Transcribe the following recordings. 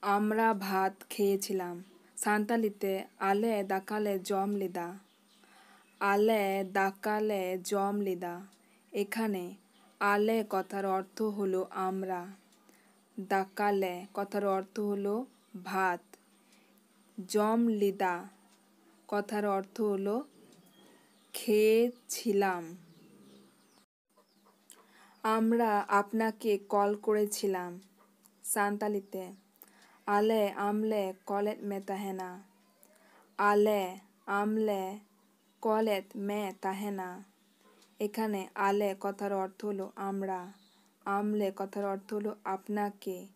আমরা ভাত খেয়েছিলাম। সান্তালিতে আলে দাকালে জম লিদা। আলে দাকালে জম লিদা। এখানে আলে কথার অর্থ হলো আমরা, দাকালে কথার অর্থ হলো ভাত, জম লিদা কথার অর্থ হলো খেয়েছিলাম। আমরা আপনাকে কল করেছিলাম। সান্তালিতে আলে আমলে কলেত মে তাহেনা। আলে আমলে কলেত মে তাহেনা। এখানে আলে কথার অর্থ হলো আমরা, আমলে কথার অর্থ হলো আপনাকে,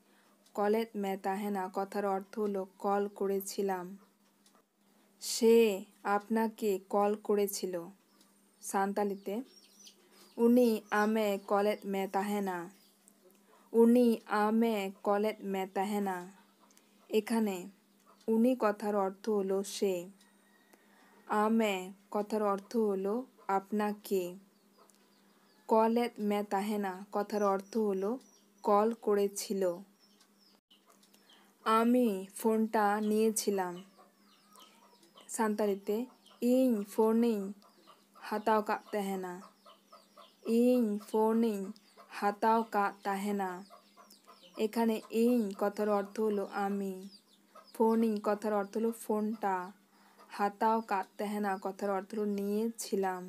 কলেত মে তাহেনা কথার অর্থ হলো কল করেছিলাম। সে আপনাকে কল করেছিল। সান্তালিতে উনি আমে কলেত মে তাহেনা। উনি আমে কলেত মে তাহেনা। এখানে উনি কথার অর্থ হলো সে, আমে কথার অর্থ হলো আপনাকে, কলেত মে তাহেনা কথার অর্থ হলো কল করেছিল। আমি ফোনটা নিয়েছিলাম। সান্তালিতে ইñ ফোনিñ হাতাও কাগ তাহেনা। ইñ ফোনিñ হাতাও কাগ তাহেনা। এখানে ইñ কথার অর্থ হলো আমি, ফোনিñ কথার অর্থ হলো ফোনটা, হাতাও কাগ তাহেনা কথার অর্থ হলো নিয়েছিলাম।